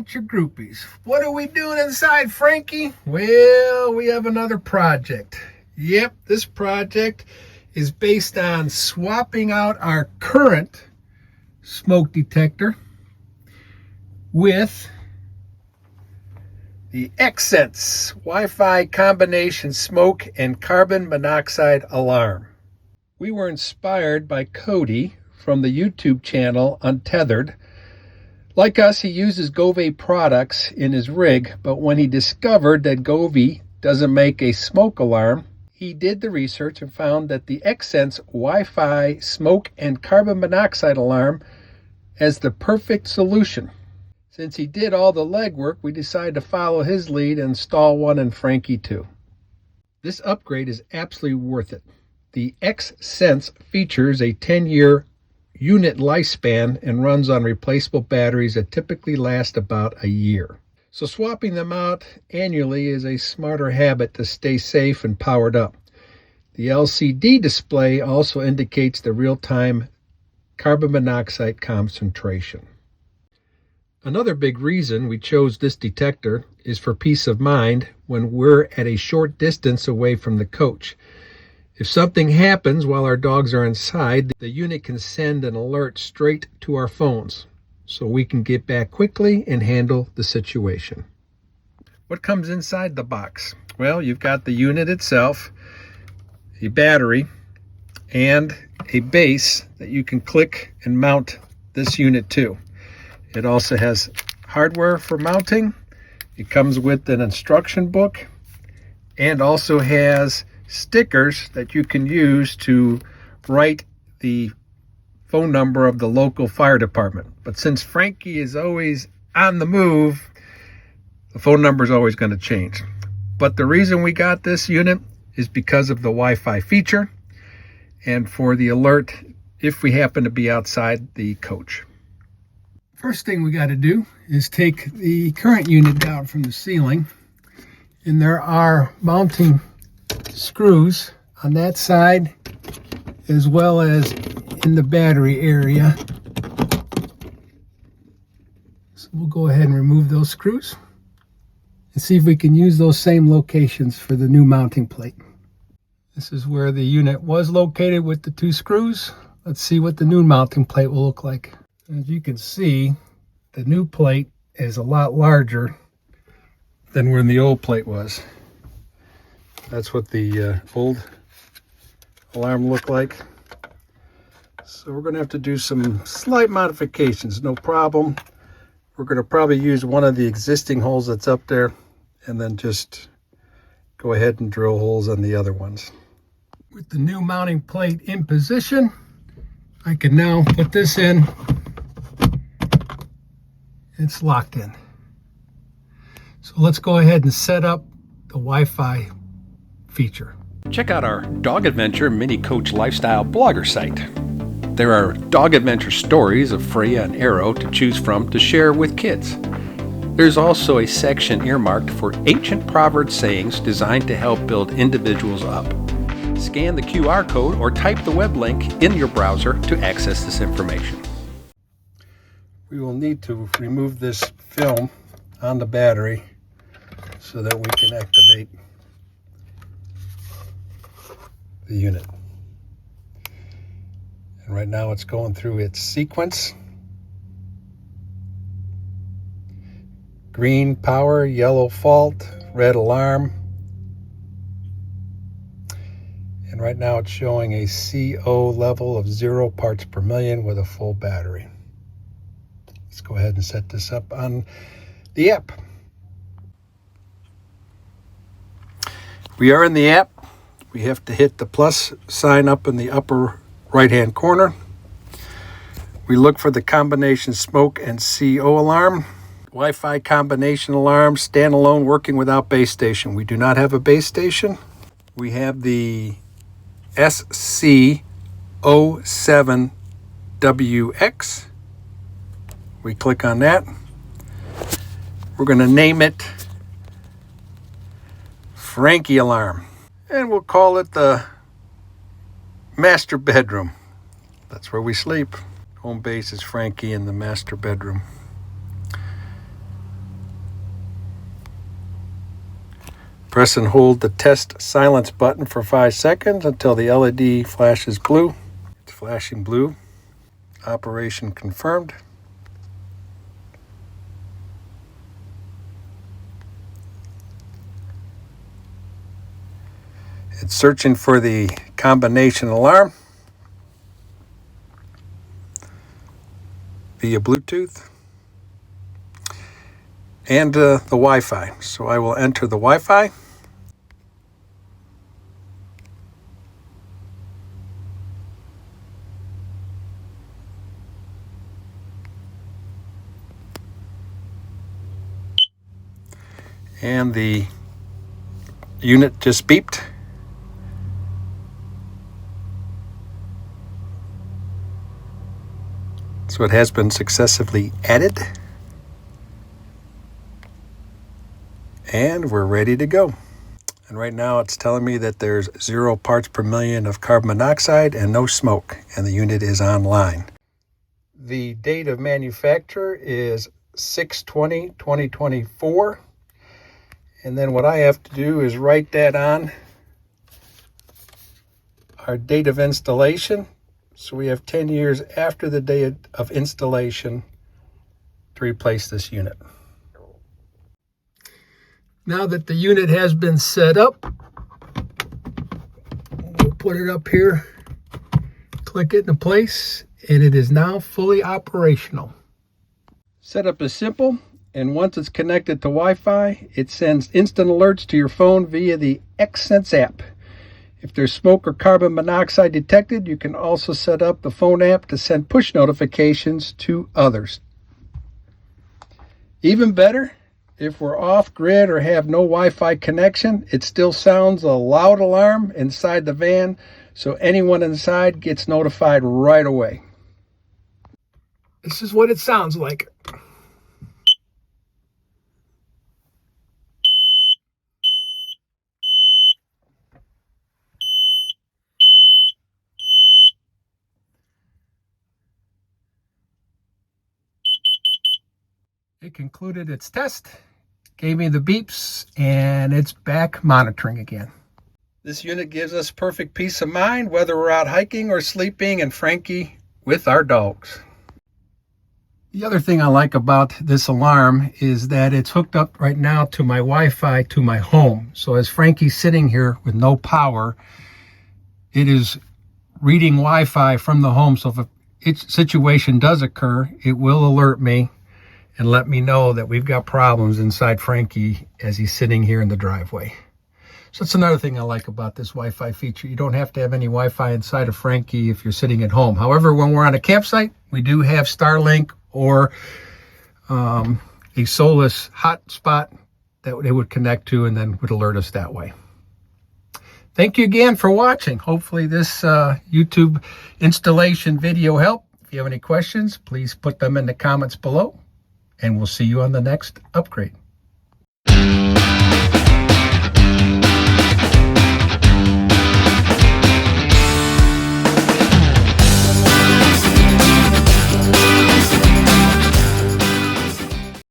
adventure groupies. What are we doing inside, Frankie? Well, we have another project. Yep, this project is based on swapping out our current smoke detector with the Xsense Wi-Fi combination smoke and carbon monoxide alarm. We were inspired by Cody from the YouTube channel Untethered. Like us, he uses Govee products in his rig, but when he discovered that Govee doesn't make a smoke alarm, he did the research and found that the Xsense Wi-Fi smoke and carbon monoxide alarm as the perfect solution. Since he did all the legwork, we decided to follow his lead and install one in Frankie too. This upgrade is absolutely worth it. The Xsense features a 10-year unit lifespan and runs on replaceable batteries that typically last about a year. So swapping them out annually is a smarter habit to stay safe and powered up. The LCD display also indicates the real-time carbon monoxide concentration. Another big reason we chose this detector is for peace of mind when we're at a short distance away from the coach. If something happens while our dogs are inside, the unit can send an alert straight to our phones so we can get back quickly and handle the situation. What comes inside the box? Well, you've got the unit itself, a battery, and a base that you can click and mount this unit to. It also has hardware for mounting. It comes with an instruction book and also has stickers that you can use to write the phone number of the local fire department. But since Frankie is always on the move, the phone number is always going to change. But the reason we got this unit is because of the Wi-Fi feature and for the alert if we happen to be outside the coach. First thing we got to do is take the current unit down from the ceiling, and there are mounting screws on that side as well as in the battery area. So we'll go ahead and remove those screws and see if we can use those same locations for the new mounting plate. This is where the unit was located with the two screws. Let's see what the new mounting plate will look like. As you can see, the new plate is a lot larger than where the old plate was. That's what the old alarm looked like. So we're going to have to do some slight modifications, no problem. We're going to probably use one of the existing holes that's up there and then just go ahead and drill holes on the other ones. With the new mounting plate in position, I can now put this in. It's locked in. So let's go ahead and set up the Wi-Fi feature. Check out our Dog Adventure Mini Coach Lifestyle blogger site. There are dog adventure stories of Freya and Arrow to choose from to share with kids. There's also a section earmarked for ancient proverb sayings designed to help build individuals up. Scan the QR code or type the web link in your browser to access this information. We will need to remove this film on the battery so that we can activate the unit. And right now it's going through its sequence. Green power, yellow fault, red alarm. And right now it's showing a CO level of 0 parts per million with a full battery. Let's go ahead and set this up on the app. We are in the app. We have to hit the plus sign up in the upper right-hand corner. We look for the combination smoke and CO alarm. Wi-Fi combination alarm, standalone, working without base station. We do not have a base station. We have the SC07WX. We click on that. We're going to name it Frankie alarm. And we'll call it the master bedroom. That's where we sleep. Home base is Frankie in the master bedroom. Press and hold the test silence button for 5 seconds until the LED flashes blue. It's flashing blue. Operation confirmed. It's searching for the combination alarm via Bluetooth and the Wi-Fi. So I will enter the Wi-Fi. And the unit just beeped. So it has been successfully added. And we're ready to go. And right now it's telling me that there's 0 parts per million of carbon monoxide and no smoke, and the unit is online. The date of manufacture is 6/20/2024. And then what I have to do is write that on our date of installation. So we have 10 years after the date of installation to replace this unit. Now that the unit has been set up, we'll put it up here, click it into place, and it is now fully operational. Setup is simple, and once it's connected to Wi-Fi, it sends instant alerts to your phone via the XSense app. If there's smoke or carbon monoxide detected, you can also set up the phone app to send push notifications to others. Even better, if we're off grid or have no Wi-Fi connection, it still sounds a loud alarm inside the van, so anyone inside gets notified right away. This is what it sounds like. It concluded its test, gave me the beeps, and it's back monitoring again. This unit gives us perfect peace of mind whether we're out hiking or sleeping in Frankie with our dogs. The other thing I like about this alarm is that it's hooked up right now to my Wi-Fi to my home. So as Frankie's sitting here with no power, it is reading Wi-Fi from the home. So if a situation does occur, it will alert me and let me know that we've got problems inside Frankie as he's sitting here in the driveway. So that's another thing I like about this Wi-Fi feature. You don't have to have any Wi-Fi inside of Frankie if you're sitting at home. However, when we're on a campsite, we do have Starlink or a Solus hotspot that it would connect to and then would alert us that way. Thank you again for watching. Hopefully this YouTube installation video helped. If you have any questions, please put them in the comments below. And we'll see you on the next upgrade.